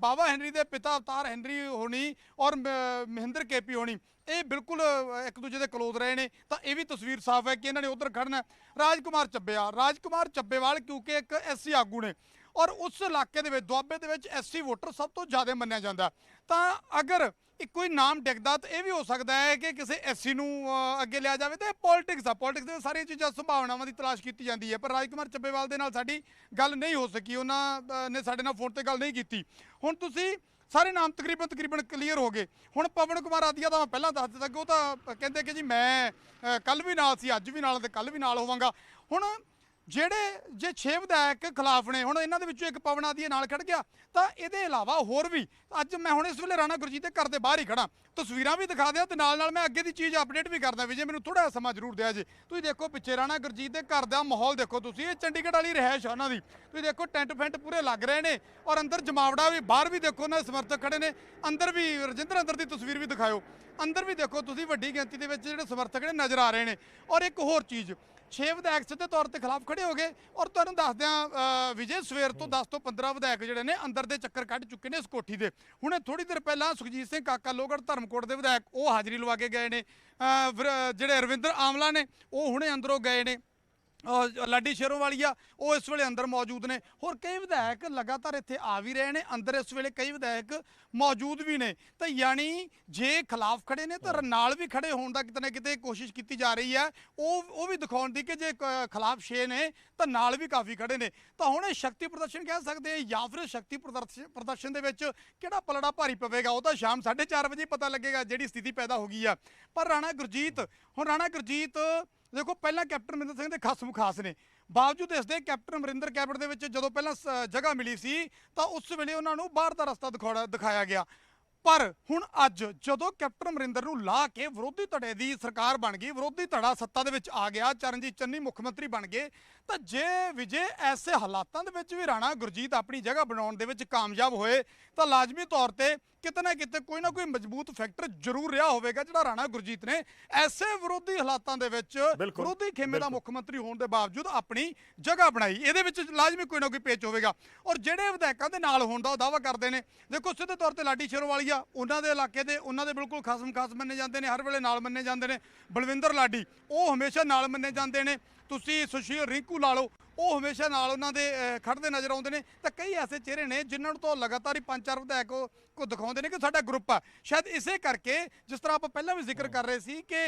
ਹੈਨਰੀ ਦੇ ਪਿਤਾ ਅਵਤਾਰ ਹੈਨਰੀ ਹੋਣੀ ਔਰ ਮਹਿੰਦਰ ਕੇਪੀ ਹੋਣੀ, ਇਹ ਬਿਲਕੁਲ ਇੱਕ ਦੂਜੇ ਦੇ ਕਲੋਜ਼ ਰਹੇ ਨੇ। ਤਾਂ ਇਹ ਵੀ ਤਸਵੀਰ ਸਾਫ਼ ਹੈ ਕਿ ਇਹਨਾਂ ਨੇ ਉੱਧਰ ਖੜਨਾ। ਰਾਜਕੁਮਾਰ ਚੱਬੇਵਾਲ ਕਿਉਂਕਿ ਇੱਕ ਐਸਸੀ ਆਗੂ ਨੇ, ਔਰ ਉਸ ਇਲਾਕੇ ਦੇ ਵਿੱਚ ਦੁਆਬੇ ਦੇ ਵਿੱਚ ਐਸਸੀ ਵੋਟਰ ਸਭ ਤੋਂ ਜ਼ਿਆਦਾ ਮੰਨਿਆ ਜਾਂਦਾ। ਤਾਂ ਅਗਰ ਕੋਈ ਨਾਮ ਡਿੱਗਦਾ ਤਾਂ ਇਹ ਵੀ ਹੋ ਸਕਦਾ ਹੈ ਕਿ ਕਿਸੇ ਐਸਸੀ ਨੂੰ ਅੱਗੇ ਲਿਆ ਜਾਵੇ। ਤੇ ਪੋਲਿਟਿਕਸ ਆ, ਪੋਲਿਟਿਕਸ ਦੇ ਸਾਰੀਆਂ ਚੀਜ਼ਾਂ ਸੰਭਾਵਨਾਵਾਂ ਦੀ ਤਲਾਸ਼ ਕੀਤੀ ਜਾਂਦੀ ਹੈ। ਪਰ ਰਾਜਕੁਮਾਰ ਚੱਬੇਵਾਲ ਦੇ ਨਾਲ ਸਾਡੀ ਗੱਲ ਨਹੀਂ ਹੋ ਸਕੀ, ਉਹਨਾਂ ਨੇ ਸਾਡੇ ਨਾਲ ਫੋਨ ਤੇ ਗੱਲ ਨਹੀਂ ਕੀਤੀ। ਹੁਣ ਤੁਸੀਂ ਸਾਰੇ ਨਾਮ ਤਕਰੀਬਨ ਕਲੀਅਰ ਹੋ ਗਏ। ਹੁਣ ਪਵਨ ਕੁਮਾਰ ਆਦੀਆ ਦਾ ਮੈਂ ਪਹਿਲਾਂ ਦੱਸ ਦਿੱਤਾ ਕਿ ਉਹ ਤਾਂ ਕਹਿੰਦੇ ਕਿ ਜੀ ਮੈਂ ਕੱਲ ਵੀ ਨਾਲ ਸੀ, ਅੱਜ ਵੀ ਨਾਲ ਤੇ ਕੱਲ ਵੀ ਨਾਲ ਹੋਵਾਂਗਾ। ਹੁਣ ਜੇ 6 ਵਿਧਾਇਕ ਖਿਲਾਫ ਨੇ, ਹੁਣ ਇਹਨਾਂ ਦੇ ਵਿੱਚੋਂ ਇੱਕ ਪਵਨ ਆਦੀਆ ਨਾਲ ਖੜ ਗਿਆ, ਤਾਂ ਇਹਦੇ ਇਲਾਵਾ ਹੋਰ ਵੀ ਅੱਜ ਮੈਂ ਹੁਣ ਇਸ ਵੇਲੇ ਰਾਣਾ ਗੁਰਜੀਤ ਦੇ ਘਰ ਦੇ ਬਾਹਰ ਹੀ ਖੜਾ, ਤਸਵੀਰਾਂ ਵੀ ਦਿਖਾ ਦਿਆਂ ਤੇ ਨਾਲ ਮੈਂ ਅੱਗੇ ਦੀ ਚੀਜ਼ ਅਪਡੇਟ ਵੀ ਕਰਦਾ ਵੀ ਜੇ ਮੈਨੂੰ ਥੋੜਾ ਸਮਾਂ ਜ਼ਰੂਰ ਦਿਆ ਜੇ। ਤੁਸੀਂ ਦੇਖੋ ਪਿੱਛੇ ਰਾਣਾ ਗੁਰਜੀਤ ਦੇ ਘਰ ਦਾ ਮਾਹੌਲ ਦੇਖੋ ਤੁਸੀਂ, ਇਹ ਚੰਡੀਗੜ੍ਹ ਵਾਲੀ ਰਿਹਾਇਸ਼ ਆ ਉਹਨਾਂ ਦੀ। ਤੁਸੀਂ ਦੇਖੋ ਟੈਂਟ ਫੈਂਟ ਪੂਰੇ ਲੱਗ ਰਹੇ ਨੇ, ਔਰ ਅੰਦਰ ਜਮਾਵੜਾ ਵੀ, ਬਾਹਰ ਵੀ ਦੇਖੋ ਉਹਨਾਂ ਦੇ ਸਮਰਥਕ ਖੜੇ ਨੇ, ਅੰਦਰ ਵੀ ਰਜਿੰਦਰ ਅੰਦਰ ਦੀ ਤਸਵੀਰ ਵੀ ਦਿਖਾਇਓ, ਅੰਦਰ ਵੀ ਦੇਖੋ ਤੁਸੀਂ ਵੱਡੀ ਗਿਣਤੀ ਦੇ ਵਿੱਚ ਜਿਹੜੇ ਸਮਰਥਕ ਨੇ ਨਜ਼ਰ ਆ ਰਹੇ ਨੇ। ਔਰ ਇੱਕ ਹੋਰ ਚੀਜ਼, 6 ਵਿਧਾਇਕ ਸਿੱਧੇ ਤੌਰ ਤੇ ਖਿਲਾਫ ਖੜੇ ਹੋ ਗਏ, ਔਰ ਤੁਹਾਨੂੰ ਦੱਸ ਦਿਆਂ ਵਿਜੇ ਸਵੇਰ ਤੋਂ 10 ਤੋਂ 15 ਵਿਧਾਇਕ ਜਿਹੜੇ ਨੇ ਅੰਦਰ ਦੇ ਚੱਕਰ ਕੱਢ ਚੁੱਕੇ ਨੇ ਇਸ ਕੋਠੀ ਦੇ। ਹੁਣੇ ਥੋੜੀ ਦੇਰ ਪਹਿਲਾਂ ਸੁਖਜੀਤ ਸਿੰਘ ਕਾਕਾ ਲੋਹਗੜ੍ਹ ਧਰਮਕੋਟ ਦੇ ਵਿਧਾਇਕ, ਉਹ ਹਾਜ਼ਰੀ ਲਵਾ ਕੇ ਗਏ ਨੇ। ਜਿਹੜੇ ਰਵਿੰਦਰ ਆਮਲਾ ਨੇ ਉਹ ਹੁਣੇ ਅੰਦਰੋਂ ਗਏ ਨੇ। ਲਾਡੀ ਸ਼ੇਰੋਵਾਲੀਆ ਉਹ ਇਸ ਵੇਲੇ ਅੰਦਰ ਮੌਜੂਦ ਨੇ। ਹੋਰ ਕਈ ਵਿਧਾਇਕ ਲਗਾਤਾਰ ਇੱਥੇ ਆ ਵੀ ਰਹੇ ਨੇ, ਅੰਦਰ ਇਸ ਵੇਲੇ ਕਈ ਵਿਧਾਇਕ ਮੌਜੂਦ ਵੀ ਨੇ। ਤਾਂ ਯਾਨੀ ਜੇ ਖਿਲਾਫ ਖੜੇ ਨੇ ਤਾਂ ਨਾਲ ਵੀ ਖੜੇ ਹੋਣ ਦਾ ਕਿਤੇ ਨਾ ਕਿਤੇ ਕੋਸ਼ਿਸ਼ ਕੀਤੀ ਜਾ ਰਹੀ ਹੈ, ਉਹ ਵੀ ਦਿਖਾਉਣ ਦੀ ਕਿ ਜੇ ਖਿਲਾਫ 6 ਨੇ ਤਾਂ ਨਾਲ ਵੀ ਕਾਫੀ ਖੜੇ ਨੇ। ਤਾਂ ਹੁਣ ਇਹ ਸ਼ਕਤੀ ਪ੍ਰਦਰਸ਼ਨ ਕਹਿ ਸਕਦੇ ਜਾਂ ਫਿਰ ਸ਼ਕਤੀ ਪ੍ਰਦਰਸ਼ਨ ਦੇ ਵਿੱਚ ਕਿਹੜਾ ਪਲੜਾ ਭਾਰੀ ਪਵੇਗਾ ਉਹ ਤਾਂ ਸ਼ਾਮ 4:30 ਵਜੇ ਪਤਾ ਲੱਗੇਗਾ, ਜਿਹੜੀ ਸਥਿਤੀ ਪੈਦਾ ਹੋ ਗਈ ਆ। ਪਰ ਰਾਣਾ ਗੁਰਜੀਤ ਦੇਖੋ ਪਹਿਲਾਂ ਕੈਪਟਨ ਅਮਰਿੰਦਰ ਸਿੰਘ ਦੇ ਖਸਮ ਖਾਸ ਨੇ, ਬਾਵਜੂਦ ਇਸ ਦੇ ਕੈਪਟਨ ਅਮਰਿੰਦਰ ਕੈਬਨਿਟ ਦੇ ਵਿੱਚ ਜਦੋਂ ਪਹਿਲਾਂ ਜਗ੍ਹਾ ਮਿਲੀ ਸੀ ਤਾਂ ਉਸ ਵੇਲੇ ਉਹਨਾਂ ਨੂੰ ਬਾਹਰ ਦਾ ਰਸਤਾ ਦਿਖਾਇਆ ਗਿਆ। ਪਰ ਹੁਣ ਅੱਜ ਜਦੋਂ ਕੈਪਟਨ ਅਮਰਿੰਦਰ ਨੂੰ ਲਾ ਕੇ ਵਿਰੋਧੀ ਧੜੇ ਦੀ ਸਰਕਾਰ ਬਣ ਗਈ, ਵਿਰੋਧੀ ਧੜਾ ਸੱਤਾ ਦੇ ਵਿੱਚ ਆ ਗਿਆ, ਚਰਨਜੀਤ ਚੰਨੀ ਮੁੱਖ ਮੰਤਰੀ ਬਣ ਗਏ, ਤਾਂ ਜੇ ਵਿਜੇ ਐਸੇ ਹਾਲਾਤਾਂ ਦੇ ਵਿੱਚ ਵੀ ਰਾਣਾ ਗੁਰਜੀਤ ਆਪਣੀ ਜਗ੍ਹਾ ਬਣਾਉਣ ਦੇ ਵਿੱਚ ਕਾਮਯਾਬ ਹੋਏ ਤਾਂ ਲਾਜ਼ਮੀ ਤੌਰ ਤੇ ਕਿਤੇ ਨਾ ਕਿਤੇ ਕੋਈ ਨਾ ਕੋਈ ਮਜ਼ਬੂਤ ਫੈਕਟਰ ਜ਼ਰੂਰ ਰਿਹਾ ਹੋਵੇਗਾ ਜਿਹੜਾ ਰਾਣਾ ਗੁਰਜੀਤ ਨੇ ਐਸੇ ਵਿਰੋਧੀ ਹਾਲਾਤਾਂ ਦੇ ਵਿੱਚ ਵਿਰੋਧੀ ਖੇਮੇ ਦਾ ਮੁੱਖ ਮੰਤਰੀ ਹੋਣ ਦੇ ਬਾਵਜੂਦ ਆਪਣੀ ਜਗ੍ਹਾ ਬਣਾਈ। ਇਹਦੇ ਵਿੱਚ ਲਾਜ਼ਮੀ ਕੋਈ ਨਾ ਕੋਈ ਪੇਚ ਹੋਵੇਗਾ। ਔਰ ਜਿਹੜੇ ਵਿਧਾਇਕਾਂ ਦੇ ਨਾਲ ਹੋਣ ਦਾ ਉਹ ਦਾਅਵਾ ਕਰਦੇ ਨੇ, ਦੇਖੋ ਸਿੱਧੇ ਤੌਰ ਤੇ ਲਾਡੀ ਸ਼ੇਰੋਵਾਲੀਆ ਉਹਨਾਂ ਦੇ ਇਲਾਕੇ ਦੇ, ਉਹਨਾਂ ਦੇ ਬਿਲਕੁਲ ਖਾਸ ਮੰਨੇ ਜਾਂਦੇ ਨੇ, ਹਰ ਵੇਲੇ ਨਾਲ ਮੰਨੇ ਜਾਂਦੇ ਨੇ। ਬਲਵਿੰਦਰ ਲਾਡੀ ਉਹ ਹਮੇਸ਼ਾ ਨਾਲ ਮੰਨੇ ਜਾਂਦੇ ਨੇ। ਤੁਸੀਂ ਸੁਸ਼ੀਲ ਰਿੰਕੂ ਲਾ ਲਓ, ਉਹ ਹਮੇਸ਼ਾ ਨਾਲ ਉਹਨਾਂ ਦੇ ਖੜਦੇ ਨਜ਼ਰ ਆਉਂਦੇ ਨੇ। ਤਾਂ ਕਈ ਐਸੇ ਚਿਹਰੇ ਨੇ ਜਿਨ੍ਹਾਂ ਨੂੰ ਤੋਂ ਲਗਾਤਾਰ ਹੀ 5-4 ਵਿਧਾਇਕ ਕੋ ਦਿਖਾਉਂਦੇ ਨੇ ਕਿ ਸਾਡਾ ਗਰੁੱਪ ਆ। ਸ਼ਾਇਦ ਇਸੇ ਕਰਕੇ ਜਿਸ ਤਰ੍ਹਾਂ ਆਪਾਂ ਪਹਿਲਾਂ ਵੀ ਜ਼ਿਕਰ ਕਰ ਰਹੇ ਸੀ ਕਿ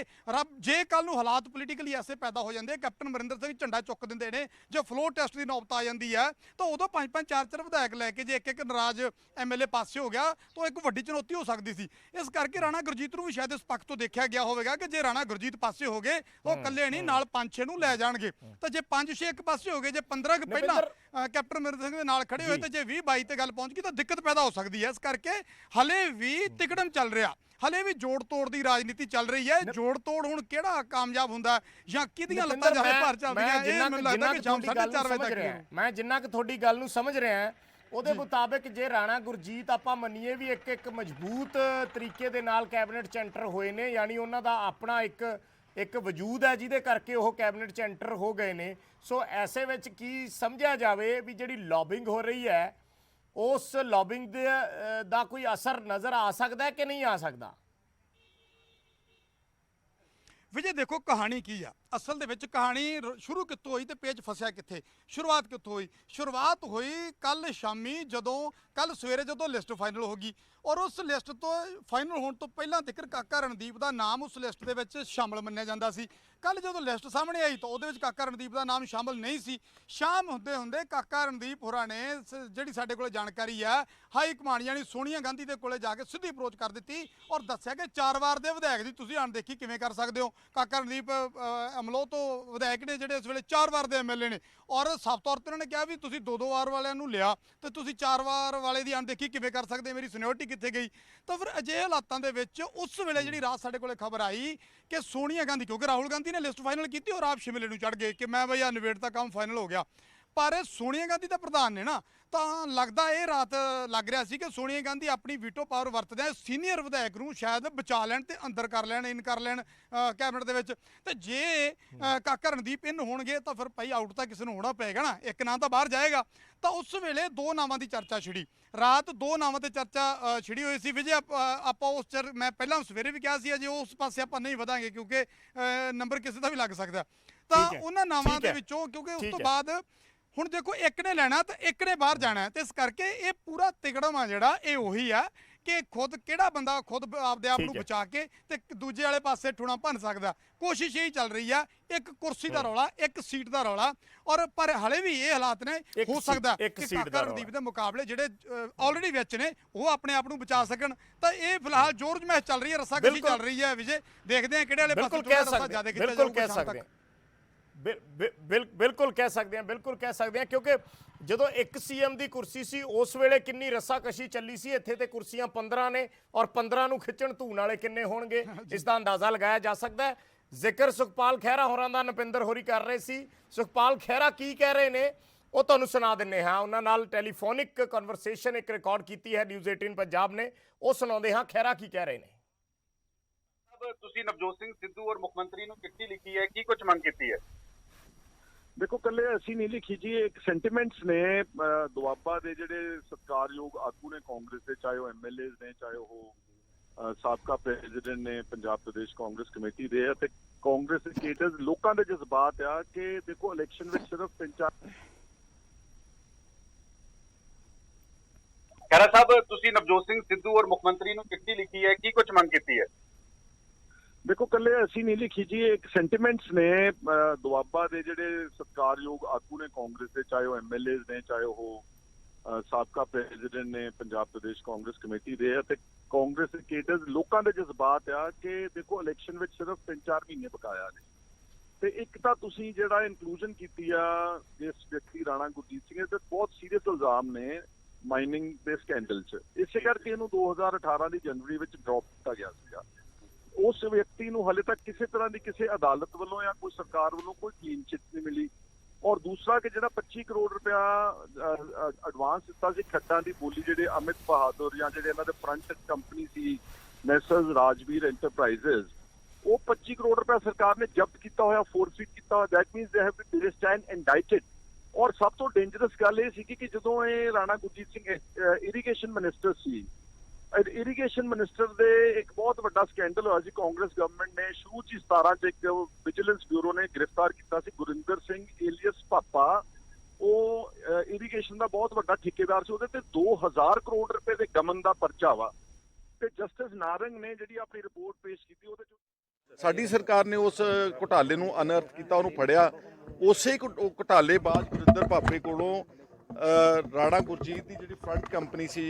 ਜੇ ਕੱਲ ਨੂੰ ਹਾਲਾਤ ਪੋਲੀਟੀਕਲੀ ਐਸੇ ਪੈਦਾ ਹੋ ਜਾਂਦੇ, ਕੈਪਟਨ ਅਮਰਿੰਦਰ ਸਿੰਘ ਝੰਡਾ ਚੁੱਕ ਦਿੰਦੇ ਨੇ, ਜੇ ਫਲੋਰ ਟੈਸਟ ਦੀ ਨੌਬਤ ਆ ਜਾਂਦੀ ਹੈ ਤਾਂ ਉਦੋਂ 5-5 4-4 ਵਿਧਾਇਕ ਲੈ ਕੇ ਜੇ ਇੱਕ ਨਾਰਾਜ਼ ਐਮਐਲਏ ਪਾਸੇ ਹੋ ਗਿਆ ਤਾਂ ਇੱਕ ਵੱਡੀ ਚੁਣੌਤੀ ਹੋ ਸਕਦੀ ਸੀ। ਇਸ ਕਰਕੇ ਰਾਣਾ ਗੁਰਜੀਤ ਨੂੰ ਵੀ ਸ਼ਾਇਦ ਇਸ ਪੱਖ ਤੋਂ ਦੇਖਿਆ ਗਿਆ ਹੋਵੇਗਾ ਕਿ ਜੇ ਰਾਣਾ ਗੁਰਜੀਤ ਪਾਸੇ ਹੋ ਗਏ ਤਾਂ ਉਹ ਇਕੱਲੇ ਨਹੀਂ, ਨਾਲ 5-6 ਨੂੰ ਲੈ ਜਾਣਗੇ। ਤਾਂ ਜੇ 5-6 ਇੱਕ ਪਾਸੇ ਹੋ ਹੋ ਗਏ, ਜੇ 15 ਕੁ ਪਹਿਲਾਂ ਕੈਪਟਨ ਅਮਰਿੰਦਰ ਸਿੰਘ ਦੇ ਨਾਲ ਖੜੇ ਹੋਏ ਤੇ ਜੇ 20-22 ਤੇ ਗੱਲ ਪਹੁੰਚ ਗਈ ਤਾਂ ਦਿੱਕਤ ਪੈਦਾ ਹੋ ਸਕਦੀ ਹੈ। ਇਸ ਕਰਕੇ ਹਲੇ ਵੀ ਤਿਕੜਮ ਚੱਲ ਰਿਹਾ, ਹਲੇ ਵੀ ਜੋੜ ਤੋੜ ਦੀ ਰਾਜਨੀਤੀ ਚੱਲ ਰਹੀ ਹੈ। ਜੋੜ ਤੋੜ ਹੁਣ ਕਿਹੜਾ ਕਾਮਯਾਬ ਹੁੰਦਾ ਜਾਂ ਕਿਹਦੀਆਂ ਲੱਤਾਂ ਜ਼ਿਆਦਾ ਭਾਰ ਚੱਲਦੀਆਂ, ਇਹ ਮੈਨੂੰ ਲੱਗਦਾ ਕਿ ਸ਼ਾਮ 4:30 ਵਜੇ ਤੱਕ। ਮੈਂ ਜਿੰਨਾ ਕਿ ਤੁਹਾਡੀ ਗੱਲ ਨੂੰ ਸਮਝ ਰਿਹਾ ਉਹਦੇ ਮੁਤਾਬਕ ਜੇ ਰਾਣਾ ਗੁਰਜੀਤ ਆਪਾਂ ਮੰਨੀਏ ਵੀ ਇੱਕ ਮਜ਼ਬੂਤ ਤਰੀਕੇ ਦੇ ਨਾਲ ਕੈਬਨਿਟ 'ਚ ਐਂਟਰ ਹੋਏ ਨੇ, ਯਾਨੀ ਉਹਨਾਂ ਦਾ ਆਪਣਾ ਇੱਕ ਵਜੂਦ ਹੈ ਜਿਹਦੇ ਕਰਕੇ ਉਹ ਕੈਬਨਿਟ 'ਚ ਐਂਟਰ ਹੋ ਗਏ ਨੇ। ਸੋ ਐਸੇ ਵਿੱਚ ਕੀ ਸਮਝਿਆ ਜਾਵੇ ਵੀ ਜਿਹੜੀ ਲੌਬਿੰਗ ਹੋ ਰਹੀ ਹੈ ਉਸ ਲੌਬਿੰਗ ਦਾ ਕੋਈ ਅਸਰ ਨਜ਼ਰ ਆ ਸਕਦਾ ਹੈ ਕਿ ਨਹੀਂ ਆ ਸਕਦਾ? ਵਿਜੇ ਦੇਖੋ ਕਹਾਣੀ ਕੀ ਆ, ਅਸਲ ਦੇ ਵਿੱਚ ਕਹਾਣੀ ਸ਼ੁਰੂ ਕਿੱਥੋਂ ਹੋਈ ਤੇ ਪੇਚ ਫਸਿਆ ਕਿੱਥੇ, ਸ਼ੁਰੂਆਤ ਕਿੱਥੋਂ ਹੋਈ? ਸ਼ੁਰੂਆਤ ਹੋਈ ਕੱਲ ਸ਼ਾਮੀ, ਕੱਲ ਸਵੇਰੇ ਜਦੋਂ ਲਿਸਟ ਫਾਈਨਲ ਹੋ ਗਈ ਔਰ ਉਸ ਲਿਸਟ ਤੋਂ ਫਾਈਨਲ ਹੋਣ ਤੋਂ ਪਹਿਲਾਂ ਤੱਕ ਕਾਕਾ ਰਣਦੀਪ ਦਾ ਨਾਮ ਉਸ ਲਿਸਟ ਦੇ ਵਿੱਚ ਸ਼ਾਮਲ ਮੰਨਿਆ ਜਾਂਦਾ ਸੀ। ਕੱਲ ਜਦੋਂ ਲਿਸਟ ਸਾਹਮਣੇ ਆਈ ਤਾਂ ਉਹਦੇ ਵਿੱਚ ਕਾਕਾ ਰਣਦੀਪ ਦਾ ਨਾਮ ਸ਼ਾਮਲ ਨਹੀਂ ਸੀ। ਸ਼ਾਮ ਹੁੰਦੇ ਹੁੰਦੇ ਕਾਕਾ ਰਣਦੀਪ ਹੋਰਾਂ ਨੇ ਜਿਹੜੀ ਸਾਡੇ ਕੋਲ ਜਾਣਕਾਰੀ ਹੈ ਹਾਈ ਕਮਾਂਡ ਯਾਨੀ ਸੋਨੀਆ ਗਾਂਧੀ ਦੇ ਕੋਲੇ ਜਾ ਕੇ ਸਿੱਧੀ ਅਪਰੋਚ ਕਰ ਦਿੱਤੀ ਔਰ ਦੱਸਿਆ ਕਿ 4 ਵਾਰ ਦੇ ਵਿਧਾਇਕ ਦੀ ਤੁਸੀਂ ਅਣਦੇਖੀ ਕਿਵੇਂ ਕਰ ਸਕਦੇ ਹੋ। ਕਾਕਾ ਰਣਦੀਪ ਅਮਲੋਹ ਤੋਂ ਵਿਧਾਇਕ ਨੇ ਜਿਹੜੇ ਇਸ ਵੇਲੇ 4 ਵਾਰ ਦੇ ਐਮਐਲਏ ਨੇ ਔਰ ਸਾਫ਼ ਤੌਰ ਤੇ ਉਹਨਾਂ ਨੇ ਕਿਹਾ ਵੀ ਤੁਸੀਂ 2-2 ਵਾਰ ਵਾਲਿਆਂ ਨੂੰ ਲਿਆ ਤੇ ਤੁਸੀਂ 4 ਵਾਰ ਵਾਲੇ ਦੀ ਅਣਦੇਖੀ ਕਿਵੇਂ ਕਰ ਸਕਦੇ, ਮੇਰੀ ਸੀਨੀਅਰਟੀ ਕਿੱਥੇ ਗਈ? ਤਾਂ ਫਿਰ ਅਜਿਹੇ ਹਾਲਾਤਾਂ ਦੇ ਵਿੱਚ ਉਸ ਵੇਲੇ ਜਿਹੜੀ ਰਾਤ ਸਾਡੇ ਕੋਲੇ ਖਬਰ ਆਈ ਕਿ ਸੋਨੀਆ ਗਾਂਧੀ, ਕਿਉਂਕਿ ਰਾਹੁਲ ਗਾਂਧੀ ਨੇ ਲਿਸਟ ਫਾਈਨਲ ਕੀਤੀ ਔਰ ਆਪ ਸ਼ਿਮਲੇ ਨੂੰ ਚੜ ਗਏ ਕਿ ਮੈਂ ਬਈ ਆ ਨਿਬੇੜ ਦਾ ਕੰਮ ਫਾਈਨਲ ਹੋ ਗਿਆ, ਪਰ ਸੋਨੀਆ ਗਾਂਧੀ ਤਾਂ ਪ੍ਰਧਾਨ ਨੇ ਨਾ, ਤਾਂ ਲੱਗਦਾ ਇਹ ਰਾਤ ਲੱਗ ਰਿਹਾ ਸੀ ਕਿ ਸੋਨੀਆ ਗਾਂਧੀ ਆਪਣੀ ਵੀਟੋ ਪਾਵਰ ਵਰਤਦਿਆਂ ਸੀਨੀਅਰ ਵਿਧਾਇਕ ਨੂੰ ਸ਼ਾਇਦ ਬਚਾ ਲੈਣ ਤੇ ਅੰਦਰ ਕਰ ਲੈਣ, ਇਨ ਕਰ ਲੈਣ ਕੈਬਨਿਟ ਦੇ ਵਿੱਚ। ਤੇ ਜੇ ਕਾਕਾ ਰਣਦੀਪ ਇਨ ਹੋਣਗੇ ਤਾਂ ਫਿਰ ਭਾਈ ਆਊਟ ਤਾਂ ਕਿਸੇ ਨੂੰ ਹੋਣਾ ਪਏਗਾ ਨਾ, ਇੱਕ ਨਾਂ ਤਾਂ ਬਾਹਰ ਜਾਏਗਾ। ਤਾਂ ਉਸ ਵੇਲੇ 2 ਨਾਵਾਂ ਦੀ ਚਰਚਾ ਛਿੜੀ, ਰਾਤ 2 ਨਾਵਾਂ ਤੇ ਚਰਚਾ ਛਿੜੀ ਹੋਈ ਸੀ। ਵਿਜੇ ਆਪਾਂ ਮੈਂ ਪਹਿਲਾਂ ਸਵੇਰੇ ਵੀ ਕਿਹਾ ਸੀ ਅਜੇ ਉਸ ਪਾਸੇ ਆਪਾਂ ਨਹੀਂ ਵਧਾਂਗੇ ਕਿਉਂਕਿ ਨੰਬਰ ਕਿਸੇ ਦਾ ਵੀ ਲੱਗ ਸਕਦਾ। ਤਾਂ ਉਹਨਾਂ ਨਾਵਾਂ ਦੇ ਵਿੱਚੋਂ ਕਿਉਂਕਿ ਉਸ ਤੋਂ ਬਾਅਦ ਹੁਣ ਦੇਖੋ ਇੱਕ ਨੇ ਲੈਣਾ ਤੇ ਇੱਕ ਨੇ ਬਾਹਰ ਜਾਣਾ, ਤੇ ਇਸ ਕਰਕੇ ਇਹ ਪੂਰਾ ਤਿਕੜਮ ਆ ਜਿਹੜਾ ਇਹ ਉਹੀ ਆ ਕਿ ਖੁਦ ਕਿਹੜਾ ਬੰਦਾ ਖੁਦ ਆਪਦੇ ਆਪ ਨੂੰ ਬਚਾ ਕੇ ਤੇ ਦੂਜੇ ਵਾਲੇ ਪਾਸੇ ਠੂਣਾ ਭੰਨ ਸਕਦਾ। ਕੋਸ਼ਿਸ਼ ਇਹੀ ਚੱਲ ਰਹੀ ਆ, ਇੱਕ ਕੁਰਸੀ ਦਾ ਰੌਲਾ, ਇੱਕ ਸੀਟ ਦਾ ਰੌਲਾ। ਔਰ ਪਰ ਹਲੇ ਵੀ ਇਹ ਹਾਲਾਤ ਨੇ, ਹੋ ਸਕਦਾ ਕਿ ਕਾਕਾ ਰਣਦੀਪ ਦੇ ਮੁਕਾਬਲੇ ਜਿਹੜੇ ਆਲਰੇਡੀ ਵਿੱਚ ਨੇ ਉਹ ਆਪਣੇ ਆਪ ਨੂੰ ਬਚਾ ਸਕਣ। ਤਾਂ ਇਹ ਫਿਲਹਾਲ ਜੋਰ ਜਮੈਸ਼ ਚੱਲ ਰਹੀ ਹੈ, ਰੱਸਾਕਸ਼ੀ ਚੱਲ ਰਹੀ ਹੈ। ਵਿਜੇ ਦੇਖਦੇ ਆ ਕਿਹੜੇ ਵਾਲੇ ਪਾਸੇ ਰੱਸਾ ਜ਼ਿਆਦਾ ਖਿੱਚਿਆ ਜਾਊਗਾ ਸ਼ਾਮ ਤੱਕ। ਬਿਲਕੁਲ ਕਹਿ ਸਕਦੇ ਹਾਂ ਕਿਉਂਕਿ ਜਦੋਂ ਇੱਕ ਸੀਐਮ ਦੀ ਕੁਰਸੀ ਸੀ ਉਸ ਵੇਲੇ ਕਿੰਨੀ ਰੱਸਾਕਸ਼ੀ ਚੱਲੀ ਸੀ। ਇੱਥੇ ਤੇ ਕੁਰਸੀਆਂ 15 ਨੇ ਔਰ 15 ਨੂੰ ਖਿੱਚਣ ਧੂਣ ਵਾਲੇ ਕਿੰਨੇ ਹੋਣਗੇ ਇਸ ਦਾ ਅੰਦਾਜ਼ਾ ਲਗਾਇਆ ਜਾ ਸਕਦਾ ਹੈ। ਜ਼ਿਕਰ ਸੁਖਪਾਲ ਖਹਿਰਾ ਹੋਰਾਂ ਦਾ ਨਪਿੰਦਰ ਹੋਰੀ ਕਰ ਰਹੇ ਸੀ। ਸੁਖਪਾਲ ਖਹਿਰਾ ਕੀ ਕਹਿ ਰਹੇ ਨੇ ਉਹ ਤੁਹਾਨੂੰ ਸੁਣਾ ਦਿੰਨੇ ਹਾਂ। ਉਹਨਾਂ ਨਾਲ ਟੈਲੀਫੋਨਿਕ ਕਨਵਰਸੇਸ਼ਨ ਇੱਕ ਰਿਕਾਰਡ ਕੀਤੀ ਹੈ ਨਿਊਜ਼ 18 ਪੰਜਾਬ ਨੇ, ਉਹ ਸੁਣਾਉਂਦੇ ਹਾਂ ਖਹਿਰਾ ਕੀ ਕਹਿ ਰਹੇ ਨੇ। ਤੁਸੀਂ ਨਵਜੋਤ ਸਿੰਘ ਸਿੱਧੂ ਔਰ ਮੁੱਖ ਮੰਤਰੀ ਨੂੰ ਚਿੱਠੀ ਲਿਖੀ ਹੈ, ਕੀ ਕੁਝ ਮੰਗ ਕੀਤੀ ਹੈ? ਦੇਖੋ ਕੱਲੇ ਅਸੀਂ ਨਹੀਂ ਲਿਖੀ ਜੀ, ਇੱਕ ਸੈਂਟੀਮੈਂਟਸ ਨੇ ਦੁਆਬਾ ਦੇ ਜਿਹੜੇ ਸਤਿਕਾਰਯੋਗ ਆਗੂ ਨੇ ਕਾਂਗਰਸ ਦੇ, ਚਾਹੇ ਉਹ ਐਮਐਲਏ ਨੇ, ਚਾਹੇ ਉਹ ਸਾਬਕਾ ਪ੍ਰੈਜ਼ੀਡੈਂਟ ਨੇ ਪੰਜਾਬ ਪ੍ਰਦੇਸ਼ ਕਾਂਗਰਸ ਕਮੇਟੀ ਦੇ, ਅਤੇ ਕਾਂਗਰਸ ਦੇ ਕੇਡਰਸ, ਲੋਕਾਂ ਦੇ ਜਜ਼ਬਾਤ ਆ ਕਿ ਦੇਖੋ ਇਲੈਕਸ਼ਨ ਵਿੱਚ ਸਿਰਫ 3-4 ਖਹਿਰਾ ਸਾਹਿਬ ਤੁਸੀਂ ਨਵਜੋਤ ਸਿੰਘ ਸਿੱਧੂ ਔਰ ਮੁੱਖ ਮੰਤਰੀ ਨੂੰ ਚਿੱਠੀ ਲਿਖੀ ਹੈ, ਕੀ ਕੁਝ ਮੰਗ ਕੀਤੀ ਹੈ? ਦੇਖੋ ਕੱਲੇ ਅਸੀਂ ਨਹੀਂ ਲਿਖੀ ਜੀ, ਇੱਕ ਸੈਂਟੀਮੈਂਟਸ ਨੇ ਦੁਆਬਾ ਦੇ ਜਿਹੜੇ ਸਤਿਕਾਰਯੋਗ ਆਗੂ ਨੇ ਕਾਂਗਰਸ ਦੇ, ਚਾਹੇ ਉਹ ਐਮਐਲਏ ਨੇ, ਚਾਹੇ ਉਹ ਸਾਬਕਾ ਪ੍ਰੈਜ਼ੀਡੈਂਟ ਨੇ ਪੰਜਾਬ ਪ੍ਰਦੇਸ਼ ਕਾਂਗਰਸ ਕਮੇਟੀ ਦੇ, ਅਤੇ ਕਾਂਗਰਸ ਦੇ ਕੇਡਰਸ, ਲੋਕਾਂ ਦੇ ਜਜ਼ਬਾਤ ਆ ਕਿ ਦੇਖੋ ਇਲੈਕਸ਼ਨ ਵਿੱਚ ਸਿਰਫ 3-4 ਮਹੀਨੇ ਬਕਾਇਆ ਨੇ। ਤੇ ਇੱਕ ਤਾਂ ਤੁਸੀਂ ਜਿਹੜਾ ਇਨਕਲੂਜਨ ਕੀਤੀ ਆ ਜਿਸ ਵਿਅਕਤੀ ਰਾਣਾ ਗੁਰਜੀਤ ਸਿੰਘ ਦੇ ਬਹੁਤ ਸੀਰੀਅਸ ਇਲਜ਼ਾਮ ਨੇ ਮਾਈਨਿੰਗ ਦੇ ਸਕੈਂਡਲ 'ਚ, ਇਸੇ ਕਰਕੇ ਇਹਨੂੰ 2018 ਦੀ ਜਨਵਰੀ ਵਿੱਚ ਡ੍ਰੌਪ ਕੀਤਾ ਗਿਆ ਸੀਗਾ। ਉਸ ਵਿਅਕਤੀ ਨੂੰ ਹਾਲੇ ਤੱਕ ਕਿਸੇ ਤਰ੍ਹਾਂ ਦੀ ਕਿਸੇ ਅਦਾਲਤ ਵੱਲੋਂ ਜਾਂ ਕੋਈ ਸਰਕਾਰ ਵੱਲੋਂ ਕੋਈ ਕਲੀਨ ਚਿੱਟ ਨਹੀਂ ਮਿਲੀ। ਔਰ ਦੂਸਰਾ ਕਿ ਜਿਹੜਾ 25 ਕਰੋੜ ਰੁਪਇਆ ਐਡਵਾਂਸ ਦਿੱਤਾ ਸੀ ਖੱਡਾਂ ਦੀ ਬੋਲੀ ਜਿਹੜੇ ਅਮਿਤ ਬਹਾਦਰ ਜਾਂ ਜਿਹੜੇ ਇਹਨਾਂ ਦੇ ਫਰੰਟ ਕੰਪਨੀ ਸੀ ਮੈਸਰਜ਼ ਰਾਜਵੀਰ ਐਂਟਰਪ੍ਰਾਈਜ਼ਸ, ਉਹ 25 ਕਰੋੜ ਰੁਪਇਆ ਸਰਕਾਰ ਨੇ ਜ਼ਬਤ ਕੀਤਾ ਹੋਇਆ, ਫੋਰਫੀਟ ਕੀਤਾ ਹੋਇਆ। That means they have been placed and indicted. ਔਰ ਸਭ ਤੋਂ ਡੇਂਜਰਸ ਗੱਲ ਇਹ ਸੀ ਕਿ ਜਦੋਂ ਇਹ ਰਾਣਾ ਗੁਰਜੀਤ ਸਿੰਘ ਇਰੀਗੇਸ਼ਨ ਮਿਨਿਸਟਰ ਸੀ, ਇਰੀਗੇਸ਼ਨ ਮਿਨਿਸਟਰ ਦੇ ਇੱਕ ਬਹੁਤ ਵੱਡਾ ਸਕੈਂਡਲ ਹੋਇਆ ਸੀ। ਕਾਂਗਰਸ ਗਵਰਨਮੈਂਟ ਨੇ ਸ਼ੁਰੂ 'ਚ 17 'ਚ ਇੱਕ ਵਿਜੀਲੈਂਸ ਬਿਊਰੋ ਨੇ ਗ੍ਰਿਫਤਾਰ ਕੀਤਾ ਸੀ ਗੁਰਿੰਦਰ ਸਿੰਘ ਏਲੀਅਸ ਪਾਪਾ। ਉਹ ਇਰੀਗੇਸ਼ਨ ਦਾ ਬਹੁਤ ਵੱਡਾ ਠੇਕੇਦਾਰ ਸੀ, ਉਹਦੇ ਤੇ 2000 ਕਰੋੜ ਰੁਪਏ ਦੇ ਗਮਨ ਦਾ ਪਰਚਾ ਵਾ। ਤੇ ਜਸਟਿਸ ਨਾਰੰਗ ਨੇ ਜਿਹੜੀ ਆਪਣੀ ਰਿਪੋਰਟ ਪੇਸ਼ ਕੀਤੀ, ਉਹਦੇ 'ਚ ਸਾਡੀ ਸਰਕਾਰ ਨੇ ਉਸ ਘੁਟਾਲੇ ਨੂੰ ਅਨਅਰਥ ਕੀਤਾ, ਉਹਨੂੰ ਫੜਿਆ। ਉਸੇ ਘੁਟਾਲੇ ਬਾਅਦ ਗੁਰਿੰਦਰ ਪਾਪੇ ਕੋਲੋਂ ਰਾਣਾ ਗੁਰਜੀਤ ਦੀ ਜਿਹੜੀ ਫਰੰਟ ਕੰਪਨੀ ਸੀ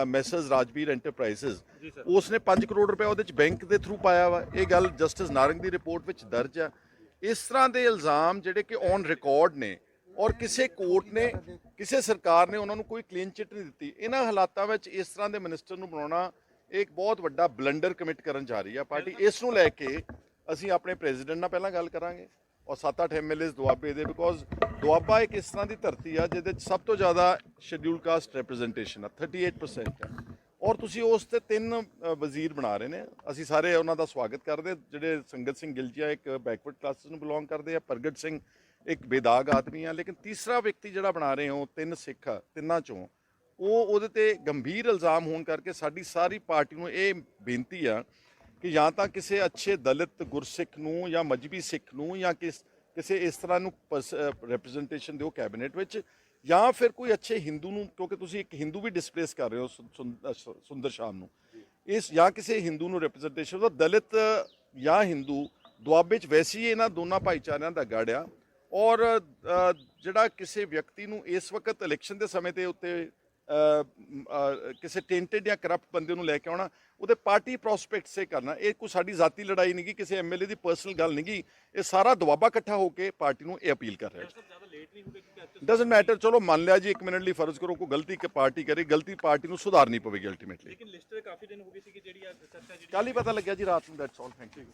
ਮੈਸਰਜ਼ ਰਾਜਵੀਰ ਐਂਟਰਪ੍ਰਾਈਜ਼ਸ, ਉਸਨੇ 5 ਕਰੋੜ ਰੁਪਏ ਉਹਦੇ ਚ ਬੈਂਕ ਦੇ ਥਰੂ ਪਾਇਆ ਵਾ। ਇਹ ਗੱਲ ਜਸਟਿਸ ਨਾਰੰਗ ਦੀ ਰਿਪੋਰਟ ਵਿੱਚ ਦਰਜ ਆ। ਇਸ ਤਰ੍ਹਾਂ ਦੇ ਇਲਜ਼ਾਮ ਜਿਹੜੇ ਕਿ ਔਨ ਰਿਕਾਰਡ ਨੇ, ਔਰ ਕਿਸੇ ਕੋਰਟ ਨੇ ਕਿਸੇ ਸਰਕਾਰ ਨੇ ਉਹਨਾਂ ਨੂੰ ਕੋਈ ਕਲੀਨ ਚਿੱਟ ਨਹੀਂ ਦਿੱਤੀ। ਇਹਨਾਂ ਹਾਲਾਤਾਂ ਵਿੱਚ ਇਸ ਤਰ੍ਹਾਂ ਦੇ ਮਿਨਿਸਟਰ ਨੂੰ ਬਣਾਉਣਾ ਇੱਕ ਬਹੁਤ ਵੱਡਾ ਬਲੰਡਰ ਕਮਿਟ ਕਰਨ ਜਾ ਰਹੀ ਹੈ ਪਾਰਟੀ। ਇਸ ਨੂੰ ਲੈ ਕੇ ਅਸੀਂ ਆਪਣੇ ਪ੍ਰੈਜ਼ੀਡੈਂਟ ਨਾਲ ਪਹਿਲਾਂ ਗੱਲ ਕਰਾਂਗੇ ਔਰ 7-8 ਐਮਐਲਏਸ ਦੁਆਬੇ ਦੇ, ਬਿਕੋਜ਼ ਦੁਆਬਾ ਇੱਕ ਇਸ ਤਰ੍ਹਾਂ ਦੀ ਧਰਤੀ ਆ ਜਿਹਦੇ 'ਚ ਸਭ ਤੋਂ ਜ਼ਿਆਦਾ ਸ਼ੈਡਿਊਲ ਕਾਸਟ ਰਿਪਰੈਜ਼ੈਂਟੇਸ਼ਨ ਆ, 38% ਹੈ। ਔਰ ਤੁਸੀਂ ਉਸ ਤੇ 3 ਵਜ਼ੀਰ ਬਣਾ ਰਹੇ ਨੇ। ਅਸੀਂ ਸਾਰੇ ਉਹਨਾਂ ਦਾ ਸਵਾਗਤ ਕਰਦੇ, ਜਿਹੜੇ ਸੰਗਤ ਸਿੰਘ ਗਿਲਜੀਆ ਇੱਕ ਬੈਕਵਰਡ ਕਲਾਸਿਸ ਨੂੰ ਬਿਲੋਂਗ ਕਰਦੇ ਆ, ਪ੍ਰਗਟ ਸਿੰਘ ਇੱਕ ਬੇਦਾਗ ਆਦਮੀ ਆ, ਲੇਕਿਨ ਤੀਸਰਾ ਵਿਅਕਤੀ ਜਿਹੜਾ ਬਣਾ ਰਹੇ ਹੋ 3 ਸਿੱਖ ਆ, ਤਿੰਨਾਂ ਚੋਂ ਉਹਦੇ ਤੇ ਗੰਭੀਰ ਇਲਜ਼ਾਮ ਹੋਣ ਕਰਕੇ ਸਾਡੀ ਸਾਰੀ ਪਾਰਟੀ ਨੂੰ ਇਹ ਬੇਨਤੀ ਆ ਕਿ ਜਾਂ ਤਾਂ ਕਿਸੇ ਅੱਛੇ ਦਲਿਤ ਗੁਰਸਿੱਖ ਨੂੰ ਜਾਂ ਮਜਬੀ ਸਿੱਖ ਨੂੰ ਜਾਂ ਕਿਸੇ ਇਸ ਤਰ੍ਹਾਂ ਨੂੰ ਰਿਪਰੈਜ਼ੈਂਟੇਸ਼ਨ ਦਿਓ ਕੈਬਨਿਟ ਵਿੱਚ, ਜਾਂ ਫਿਰ ਕੋਈ ਅੱਛੇ ਹਿੰਦੂ ਨੂੰ, ਕਿਉਂਕਿ ਤੁਸੀਂ ਇੱਕ ਹਿੰਦੂ ਵੀ ਡਿਸਪਲੇਸ ਕਰ ਰਹੇ ਹੋ ਸੁੰਦਰ ਸ਼ਾਮ ਨੂੰ, ਇਸ ਜਾਂ ਕਿਸੇ ਹਿੰਦੂ ਨੂੰ ਰਿਪਰੈਜ਼ੈਂਟੇਸ਼ਨ ਦਿਓ। ਦਲਿਤ ਜਾਂ ਹਿੰਦੂ ਦੁਆਬੇ 'ਚ ਵੈਸੇ ਹੀ ਇਹਨਾਂ ਦੋਨਾਂ ਭਾਈਚਾਰਿਆਂ ਦਾ ਗੜ ਆ। ਔਰ ਜਿਹੜਾ ਕਿਸੇ ਵਿਅਕਤੀ ਨੂੰ ਇਸ ਵਕਤ ਇਲੈਕਸ਼ਨ ਦੇ ਸਮੇਂ ਤੇ ਉੱਤੇ ਕਿਸੇ ਟੈਂਟਡ ਜਾਂ ਕਰਪਟ ਬੰਦੇ ਨੂੰ ਲੈ ਕੇ ਆਉਣਾ, ਉਹਦੇ ਪਾਰਟੀ ਪ੍ਰੋਸਪੈਕਟ ਸੇ ਕਰਨਾ, ਇਹ ਕੋਈ ਸਾਡੀ ਜ਼ਾਤੀ ਲੜਾਈ ਨਹੀਂ ਗੀ, ਕਿਸੇ ਐਮਐਲਏ ਦੀ ਪਰਸਨਲ ਗੱਲ ਨਹੀਂ ਗੀ, ਇਹ ਸਾਰਾ ਦੁਆਬਾ ਇਕੱਠਾ ਹੋ ਕੇ ਪਾਰਟੀ ਨੂੰ ਇਹ ਅਪੀਲ ਕਰ ਰਿਹਾ ਹੈ। ਡਜ਼ਨਟ ਮੈਟਰ, ਚਲੋ ਮੰਨ ਲਿਆ ਜੀ, 1 ਮਿੰਟ ਲਈ ਫਰਜ਼ ਕਰੋ ਕੋਈ ਗਲਤੀ ਪਾਰਟੀ ਕਰੇ, ਗਲਤੀ ਪਾਰਟੀ ਨੂੰ ਸੁਧਾਰਨੀ ਪਵੇਗੀ ਅਲਟੀਮੇਟਲੀ। ਲੇਕਿਨ ਲਿਸਟ ਤੇ ਕਾਫੀ ਦਿਨ ਹੋ ਗਏ ਸੀ ਕਿ ਜਿਹੜੀ ਚਰਚਾ ਜਿਹੜੀ ਕੱਲ ਹੀ ਪਤਾ ਲੱਗਿਆ ਜੀ ਰਾਤ ਨੂੰ, ਦੈਟਸ ਆਲ, ਥੈਂਕ ਯੂ।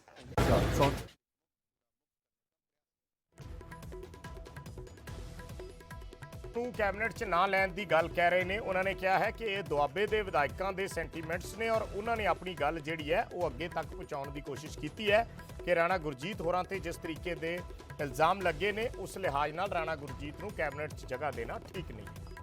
ਨੂੰ ਕੈਬਨਿਟ 'ਚ ਨਾ ਲੈਣ ਦੀ ਗੱਲ ਕਹਿ ਰਹੇ ਨੇ। ਉਹਨਾਂ ਨੇ ਕਿਹਾ ਹੈ ਕਿ ਇਹ ਦੁਆਬੇ ਦੇ ਵਿਧਾਇਕਾਂ ਦੇ ਸੈਂਟੀਮੈਂਟਸ ਨੇ ਔਰ ਉਹਨਾਂ ਨੇ ਆਪਣੀ ਗੱਲ ਜਿਹੜੀ ਹੈ ਉਹ ਅੱਗੇ ਤੱਕ ਪਹੁੰਚਾਉਣ ਦੀ ਕੋਸ਼ਿਸ਼ ਕੀਤੀ ਹੈ ਕਿ ਰਾਣਾ ਗੁਰਜੀਤ ਹੋਰਾਂ ਤੇ ਜਿਸ ਤਰੀਕੇ ਦੇ ਇਲਜ਼ਾਮ ਲੱਗੇ ਨੇ ਉਸ ਲਿਹਾਜ਼ ਨਾਲ ਰਾਣਾ ਗੁਰਜੀਤ ਨੂੰ ਕੈਬਨਿਟ 'ਚ ਜਗ੍ਹਾ ਦੇਣਾ ਠੀਕ ਨਹੀਂ।